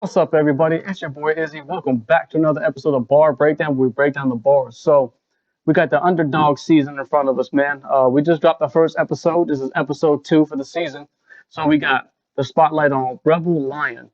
What's up, everybody? It's your boy Izzy. Welcome back to another episode of Bar Breakdown, where we break down the bars. So, we got the underdog season in front of us, man. We just dropped the first episode. This is episode 2 for the season. So, we got the spotlight on Rebel Lion.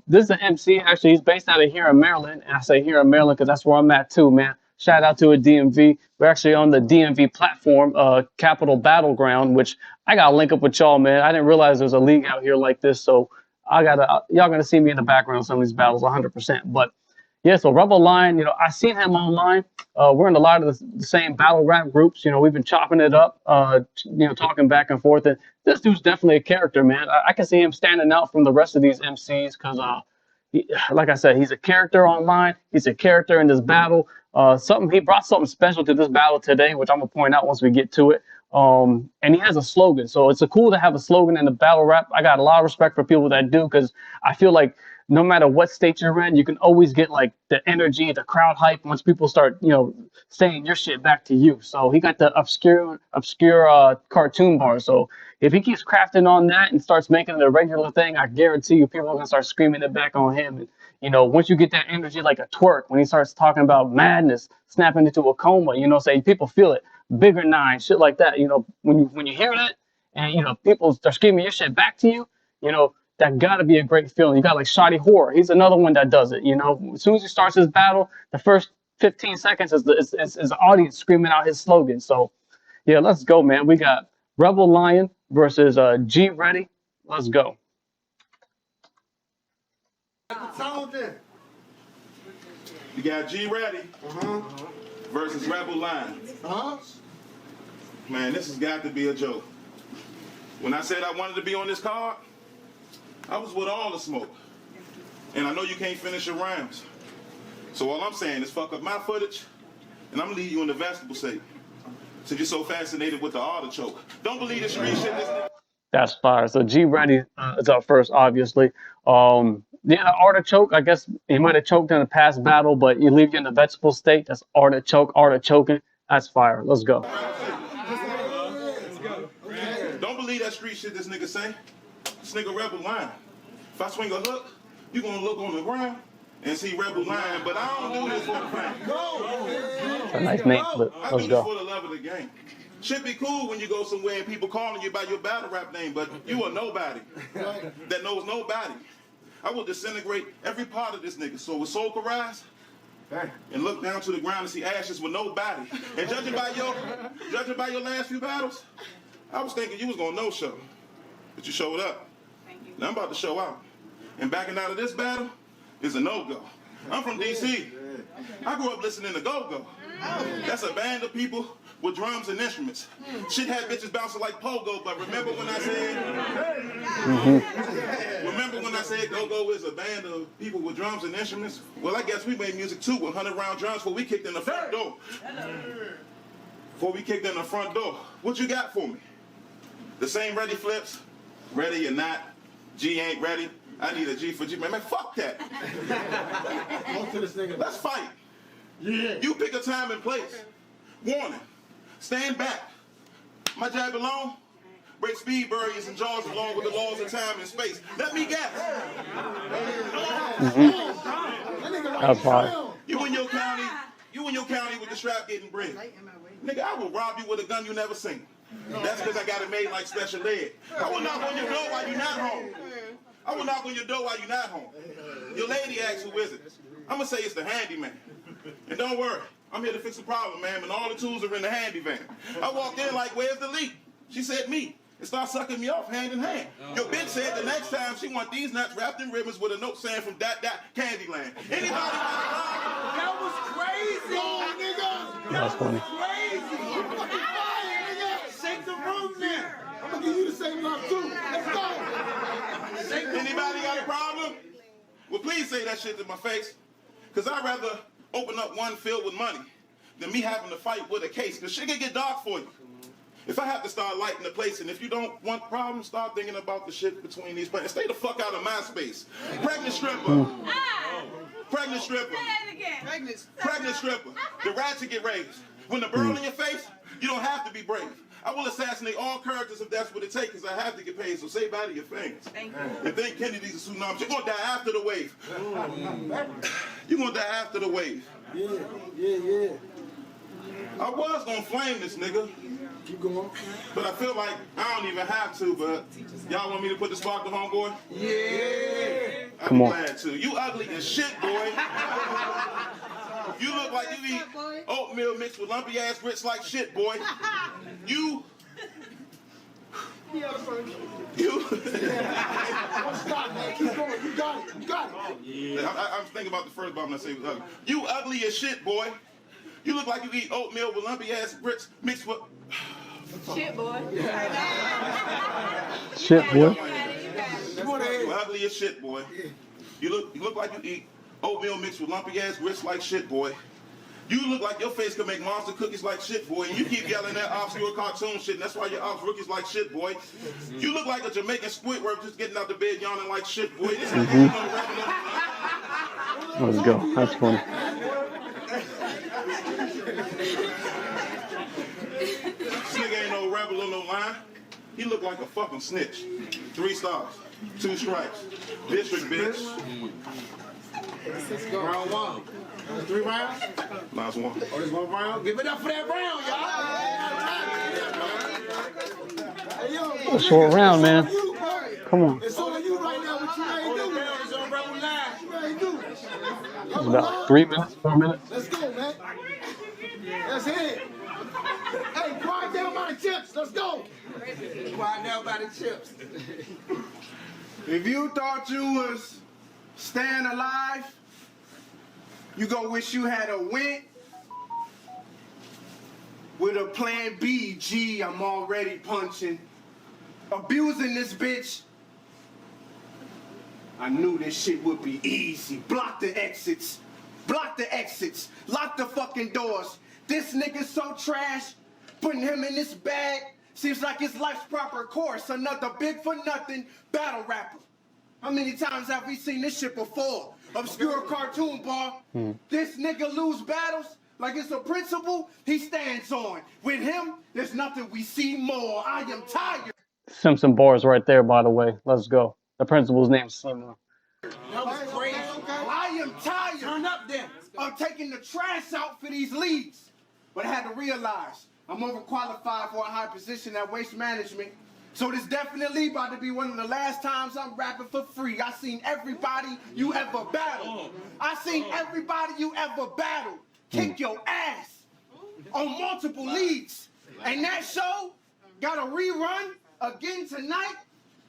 This is an MC. Actually, he's based out of here in Maryland. And I say here in Maryland because that's where I'm at, too, man. Shout out to a DMV. We're actually on the DMV platform, Capital Battleground, which I got to link up with y'all, man. I didn't realize there was a league out here like this. So, y'all gonna see me in the background of some of these battles 100%. But yeah, so Rebel Lion, I seen him online. We're in a lot of the same battle rap groups. We've been chopping it up, talking back and forth. And this dude's definitely a character, man. I can see him standing out from the rest of these MCs because, like I said, he's a character online. He's a character in this battle. He brought something special to this battle today, which I'm gonna point out once we get to it. And he has a slogan, so it's cool to have a slogan in the battle rap. I got a lot of respect for people that do because I feel like no matter what state you're in, you can always get like the energy, the crowd hype once people start, saying your shit back to you. So he got the obscure cartoon bar. So if he keeps crafting on that and starts making it a regular thing, I guarantee you people are gonna start screaming it back on him. And once you get that energy like a twerk, when he starts talking about madness, snapping into a coma, say people feel it. Bigger nine, shit like that. When you hear that and people start screaming your shit back to you, that gotta be a great feeling. You got like Shoddy Horror. He's another one that does it. As soon as he starts his battle, the first 15 seconds is the audience screaming out his slogan. So yeah, let's go, man. We got Rebel Lion versus G Ready. Let's go. You got G Ready versus Rebel Lion. Man, this has got to be a joke. When I said I wanted to be on this card, I was with all the smoke. And I know you can't finish your rhymes. So all I'm saying is fuck up my footage, and I'm gonna leave you in the vegetable state. Since you're so fascinated with the artichoke. Don't believe the street shit. That's fire. So G Ready is up first, obviously. Artichoke, I guess he might have choked in a past battle, but you leave you in the vegetable state. That's artichoking. That's fire. Let's go. Don't believe that street shit this nigga say. This nigga Rebel Lion. If I swing a hook, you gonna look on the ground and see Rebel Lion, but I don't do this for the fame. That's a nice name flip. I Let's do go. this for the love of the game. Should be cool when you go somewhere and people calling you by your battle rap name, but you a nobody that knows nobody. I will disintegrate every part of this nigga. So with soul can rise and look down to the ground and see ashes with nobody. And judging by your last few battles, I was thinking you was gonna no show, but you showed up. Now I'm about to show out. And backing out of this battle is a no-go. I'm from DC. I grew up listening to go-go. That's a band of people with drums and instruments. Shit had bitches bouncing like pogo, but remember when I said go-go is a band of people with drums and instruments? Well, I guess we made music too with 100-round drums before we kicked in the front door. What you got for me? The same ready flips? Ready or not? G ain't ready. I need a G for G. Man, fuck that. Let's fight. Yeah. You pick a time and place. Warning. Stand back. My jab alone. Break speed barriers and jaws along with the laws of time and space. Let me guess. That's fine. You in your county with the strap getting bread. Nigga, I will rob you with a gun you never seen. That's because I got it made like special ed. I will knock on your door while you're not home. Your lady asks who is it. I'm going to say it's the handyman. And don't worry, I'm here to fix the problem, man, and all the tools are in the handy van. I walked in like, where's the leak? She said me. And started sucking me off hand in hand. Your bitch said the next time she want these nuts wrapped in ribbons with a note saying from Candyland. Anybody got a problem? That was crazy, nigga. That's funny. Crazy. Shake the room there. I'm gonna give you the same love too. Let's go. Anybody got a problem? Well, please say that shit to my face. Because I'd rather open up one filled with money than me having to fight with a case. Because shit can get dark for you. If I have to start lighting the place, and if you don't want problems, start thinking about the shit between these places. Stay the fuck out of my space. Pregnant stripper. Pregnant stripper. Pregnant stripper. The ratchet get raised. When the burl in your face, you don't have to be brave. I will assassinate all characters if that's what it takes, because I have to get paid. So say bye to your fans. Thank you. If they Kennedy's a tsunami, you're gonna die after the wave. You're gonna die after the wave. Yeah. I was gonna flame this nigga. Keep going. But I feel like I don't even have to, but y'all want me to put the spark to homeboy? Yeah. Come on. I'm glad to. You ugly as shit, boy. You look like you eat oatmeal mixed with lumpy ass grits like shit, boy. You. Don't stop, man. Keep going. You got it. Yeah. I'm thinking about the first bar when I say ugly. You ugly as shit, boy. You look like you eat oatmeal with lumpy ass grits mixed with. Shit, boy. Shit, boy. You ugly as shit, boy. You look like you eat oatmeal mixed with lumpy ass grits like shit, boy. You look like your face could make monster cookies like shit, boy. And you keep yelling that obscure cartoon shit, and that's why your ops rookies like shit, boy. You look like a Jamaican Squidward just getting out the bed yawning like shit, boy. This Let's go. That's funny. nigga ain't no rebel or no line. He look like a fucking snitch. 3 stars, 2 stripes. District, bitch. Let's go. Round 1. 3 rounds? Last one. Oh, there's 1 round? Give it up for that round, y'all. Short round, man. Come on. It's on you right now. What you ready to do? It's on Rebel Line. What you ready to do? It's about 3 minutes, 4 minutes. Let's go, man. Let's hit it. Hey, quiet down by the chips. Let's go. Quiet down by the chips. If you thought you was staying alive, you gonna wish you had a win with a plan B. G, I'm already punching. Abusing this bitch. I knew this shit would be easy. Block the exits. Block the exits. Lock the fucking doors. This nigga's so trash. Putting him in this bag seems like his life's proper course. Another big for nothing battle rapper. How many times have we seen this shit before? Obscure cartoon bar. This nigga lose battles like it's a principle he stands on. With him, there's nothing we see more. I am tired. Simpson bars right there, by the way. Let's go. The principal's name's Seymour. That was crazy. I am tired. Turn up then. Of taking the trash out for these leagues. But I had to realize I'm overqualified for a high position at waste management. So this definitely about to be one of the last times I'm rapping for free. I seen everybody you ever battled. I seen everybody you ever battled kick your ass on multiple leagues. And that show got a rerun again tonight.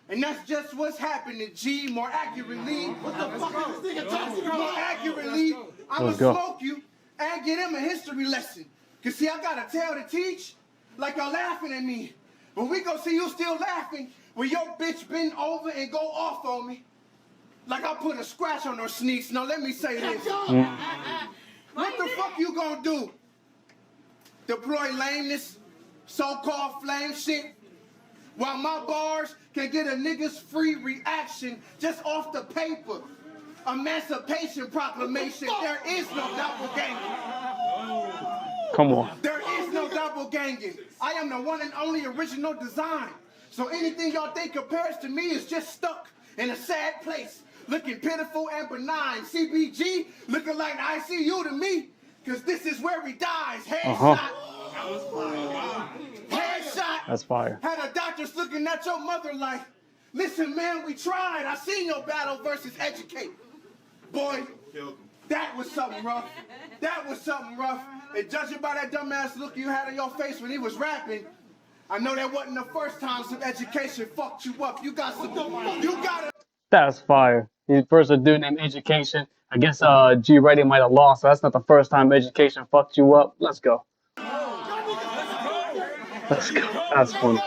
And that's just what's happening, G. More accurately, what the fuck is this nigga talking about? More accurately, I'ma smoke you and get him a history lesson. Cause see, I got a tale to teach, like y'all laughing at me. But we gon' see you still laughing when your bitch bend over and go off on me. Like I put a scratch on her sneaks. Now let me say this. What the fuck you gonna do? Deploy lameness, so-called flame shit? While my bars can get a nigga's free reaction just off the paper. Emancipation proclamation, there is no doppelganger. Come on. There is no doppelganging. I am the one and only original design. So anything y'all think compares to me is just stuck in a sad place, looking pitiful and benign. CBG looking like ICU to me, cause this is where he dies. Headshot. Headshot. That's fire. Had a doctor's looking at your mother like, listen man, we tried. I seen your battle versus educate. Boy, that was something rough. That was something rough. And judging by that dumbass look you had on your face when he was rapping, I know that wasn't the first time some education fucked you up. You got some, you got it. That's fire. He's first a dude named Education. I guess G Ready might have lost, so that's not the first time Education fucked you up. Let's go. Let's go. That's funny.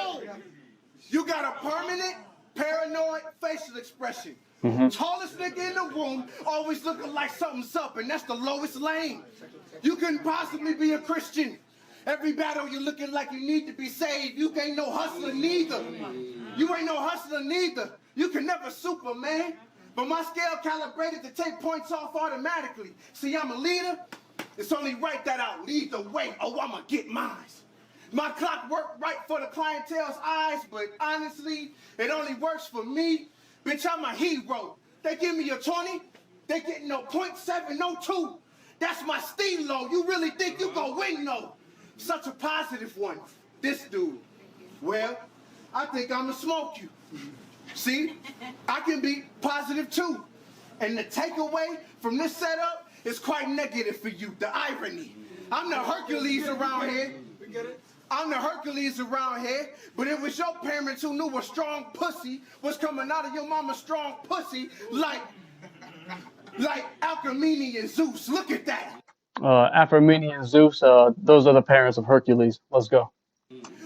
You got a permanent, paranoid facial expression. Tallest nigga in the room, always looking like something's up, and that's the lowest lane. You couldn't possibly be a Christian. Every battle you're looking like you need to be saved. You ain't no hustler neither. You ain't no hustler neither. You can never Superman. But my scale calibrated to take points off automatically. See, I'm a leader. It's only right that I'll lead the way. Oh, I'ma get mine. My clock worked right for the clientele's eyes, but honestly, it only works for me. Bitch, I'm a hero. They give me a 20, they get no .702. That's my stilo. You really think you gon' win, though? Such a positive one. This dude. Well, I think I'ma smoke you. See, I can be positive too. And the takeaway from this setup is quite negative for you, the irony. I'm the Hercules around here. I'm the Hercules around here, but it was your parents who knew a strong pussy was coming out of your mama's strong pussy like Alchemy and Zeus. Look at that. Alchemy and Zeus, those are the parents of Hercules. Let's go.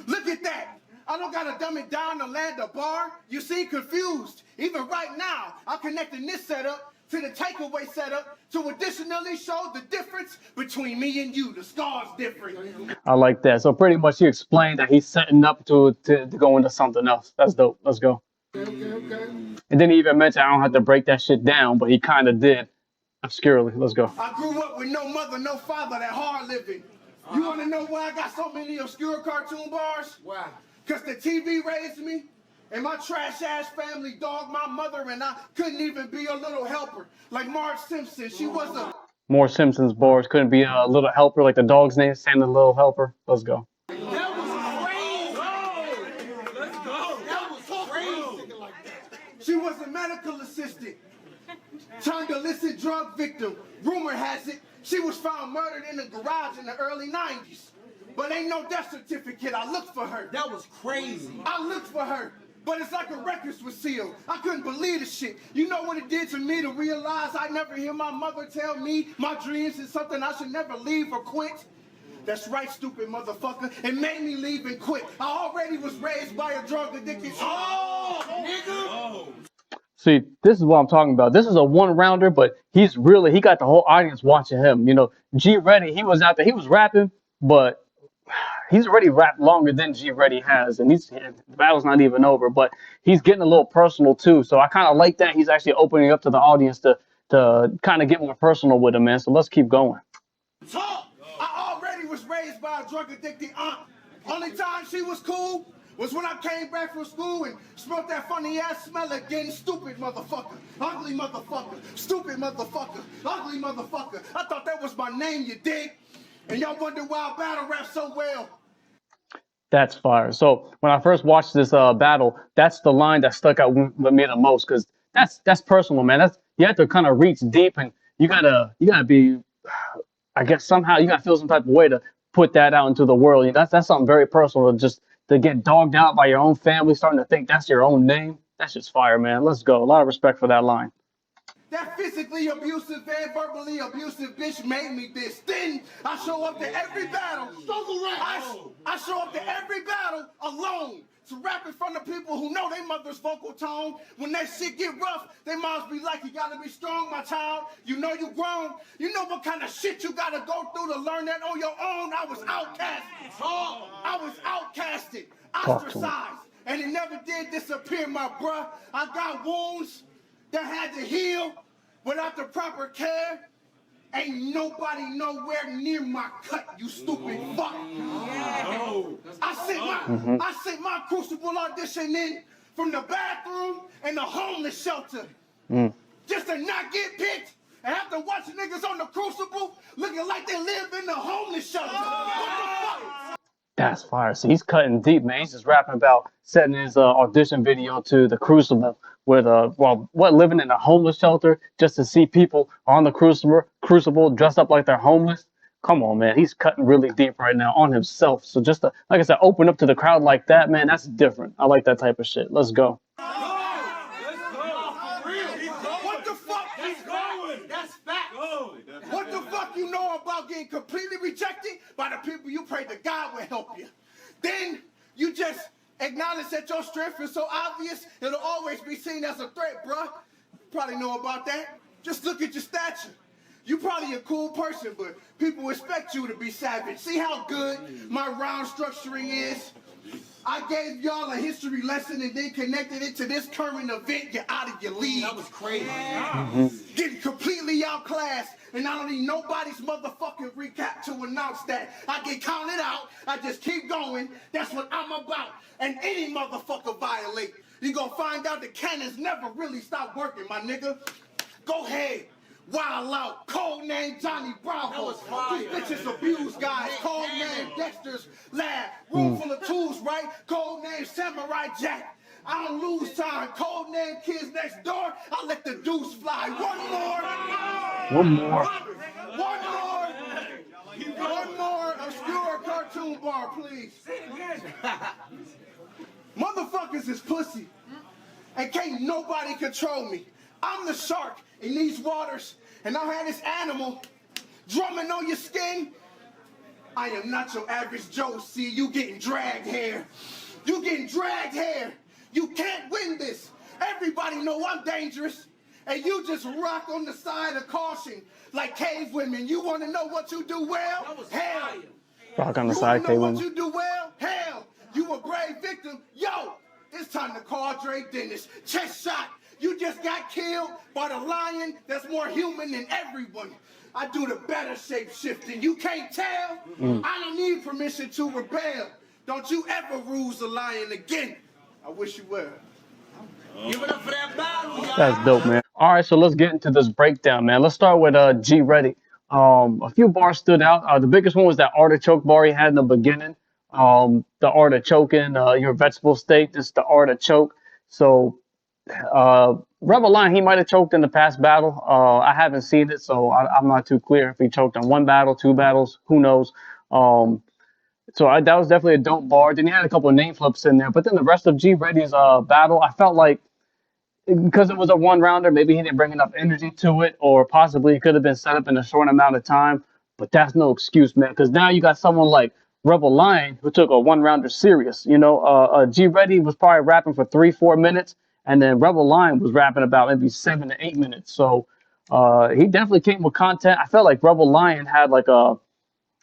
Look at that. I don't gotta dumb it down to land a bar. You seem confused. Even right now, I'm connecting this setup to the takeaway setup to additionally show the difference between me and you. The scar's different. I like that. So pretty much he explained that he's setting up to go into something else. That's dope. Let's go. Okay. And then he even mentioned I don't have to break that shit down, but he kind of did obscurely. Let's go. I grew up with no mother, no father, that hard living. You wanna know why I got so many obscure cartoon bars? Why? Cause the TV raised me, and my trash-ass family dogged my mother, and I couldn't even be a little helper. Like Marge Simpson, she was a... More Simpsons bars. Couldn't be a little helper like the dog's name, Santa Little Helper. Let's go. That was crazy! Let's go! That was crazy! She was a medical assistant, turned illicit drug victim. Rumor has it, she was found murdered in a garage in the early 90s. But ain't no death certificate. I looked for her. That was crazy. I looked for her. But it's like a records was sealed. I couldn't believe the shit. You know what it did to me to realize I never hear my mother tell me my dreams is something I should never leave or quit? That's right, stupid motherfucker. It made me leave and quit. I already was raised by a drug addicted. Oh, nigga. Oh. See, this is what I'm talking about. This is a one-rounder, but he got the whole audience watching him. You know, G Ready, he was out there, he was rapping, but he's already rapped longer than G Ready has, and the battle's not even over, but he's getting a little personal too. So I kind of like that. He's actually opening up to the audience to kind of get more personal with him, man. So let's keep going. Talk! I already was raised by a drug addicted aunt. Only time she was cool was when I came back from school and smelled that funny ass smell again. Stupid motherfucker, ugly motherfucker, stupid motherfucker, ugly motherfucker. I thought that was my name, you dig? And y'all wonder why I battle rap so well. That's fire. So when I first watched this battle, that's the line that stuck out with me the most, because that's personal, man. You have to kind of reach deep, and you gotta be, I guess somehow you gotta feel some type of way to put that out into the world. That's something very personal, to get dogged out by your own family, starting to think that's your own name. That's just fire, man. Let's go. A lot of respect for that line. That physically abusive and verbally abusive bitch made me this. Then I show up to every battle. I show up to every battle alone to rap in front of people who know their mother's vocal tone. When that shit get rough, they moms be like, you gotta be strong, my child. You know you grown. You know what kind of shit you gotta go through to learn that on your own. I was outcasted. I was outcasted, ostracized, and it never did disappear, my bruh. I got wounds that had to heal without the proper care. Ain't nobody nowhere near my cut, you stupid fuck. I sent my Crucible audition in from the bathroom and the homeless shelter. Just to not get picked and have to watch niggas on the Crucible looking like they live in the homeless shelter. What the fuck? That's fire. See, he's cutting deep, man. He's just rapping about setting his audition video to the Crucible, with living in a homeless shelter just to see people on the Crucible dressed up like they're homeless. Come on, man. He's cutting really deep right now on himself. So just to, like I said, open up to the crowd like that, man, that's different. I like that type of shit. Let's go. What the fuck? He's going. That's facts. What the fuck you know about getting completely rejected by the people you pray to God will help you? Then you just acknowledge that your strength is so obvious, it'll always be seen as a threat, bruh. You probably know about that. Just look at your stature. You probably a cool person, but people expect you to be savage. See how good my round structuring is? I gave y'all a history lesson and then connected it to this current event. You're out of your league. That was crazy. Getting completely out class, and I don't need nobody's motherfucking recap to announce that. I get counted out, I just keep going, that's what I'm about. And any motherfucker violate, you gonna find out the cannons never really stop working, my nigga. Go ahead. Wild out, code name Johnny Bravo. These bitches abuse guys, code name Dexter's Lab. Room full of tools, right? Code name Samurai Jack. I don't lose time. Code name Kids Next Door. I let the deuce fly. One more. One more obscure cartoon bar, please. Motherfuckers is pussy. And can't nobody control me. I'm the shark in these waters, and I had this animal drumming on your skin. I am not your average Joe. See, you getting dragged here. You getting dragged here. You can't win this. Everybody know I'm dangerous, and you just rock on the side of caution like cave women. You want to know what you do well? Hell. Rock on the side, cave women. What you do well? Hell. You a brave victim. Yo, it's time to call Dre Dennis. Chest shot. You just got killed by the lion that's more human than everyone. I do the better shape shifting. You can't tell? I don't need permission to rebel. Don't you ever ruse a lion again. I wish you were. Give it up for that battle, y'all. That's dope, man. All right, so let's get into this breakdown, man. Let's start with G Ready. A few bars stood out. The biggest one was that artichoke bar he had in the beginning. The artichoke in your vegetable state. This is the artichoke. So Rebel Lion, he might have choked in the past battle. I haven't seen it, so I'm not too clear if he choked on one battle, two battles, who knows. That was definitely a dope bar. Then he had a couple of name flips in there, but then the rest of G Ready's battle, I felt like because it was a one rounder, maybe he didn't bring enough energy to it, or possibly it could have been set up in a short amount of time. But that's no excuse, man, because now you got someone like Rebel Lion who took a one rounder serious. You know, G Ready was probably rapping for 3-4 minutes, and then Rebel Lion was rapping about maybe 7 to 8 minutes. So he definitely came with content. I felt like Rebel Lion had like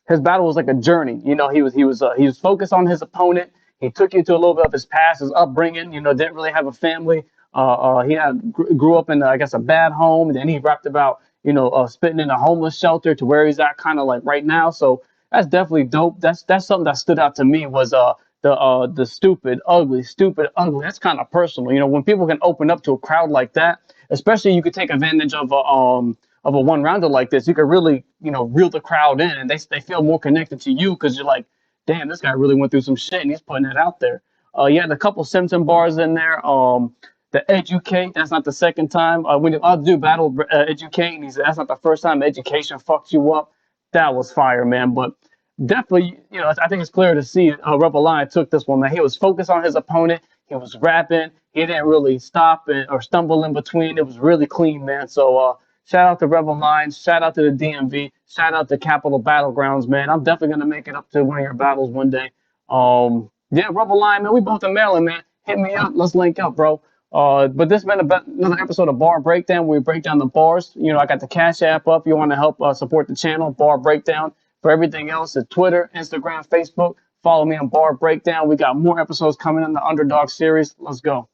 his battle was like a journey. You know, he was focused on his opponent. He took you to a little bit of his past, his upbringing. You know, didn't really have a family. He grew up in, I guess, a bad home. And then he rapped about, spitting in a homeless shelter to where he's at kind of like right now. So that's definitely dope. That's something that stood out to me was the stupid, ugly. That's kind of personal. You know, when people can open up to a crowd like that, especially you could take advantage of a one rounder like this, you could really, reel the crowd in, and they feel more connected to you because you're like, damn, this guy really went through some shit and he's putting it out there. You had a couple Simpson bars in there. The educate, that's not the second time. When I'll do battle educate, he said that's not the first time education fucked you up. That was fire, man. But definitely, I think it's clear to see Rebel Lion took this one, man. He was focused on his opponent. He was rapping. He didn't really stop or stumble in between. It was really clean, man. So shout out to Rebel Lion. Shout out to the DMV. Shout out to Capital Battlegrounds, man. I'm definitely going to make it up to one of your battles one day. Yeah, Rebel Lion, man. We both in Maryland, man. Hit me up. Let's link up, bro. But this has been another episode of Bar Breakdown where we break down the bars. I got the Cash App up. You want to help support the channel, Bar Breakdown. For everything else, it's Twitter, Instagram, Facebook. Follow me on Bar Breakdown. We got more episodes coming in the Underdog series. Let's go.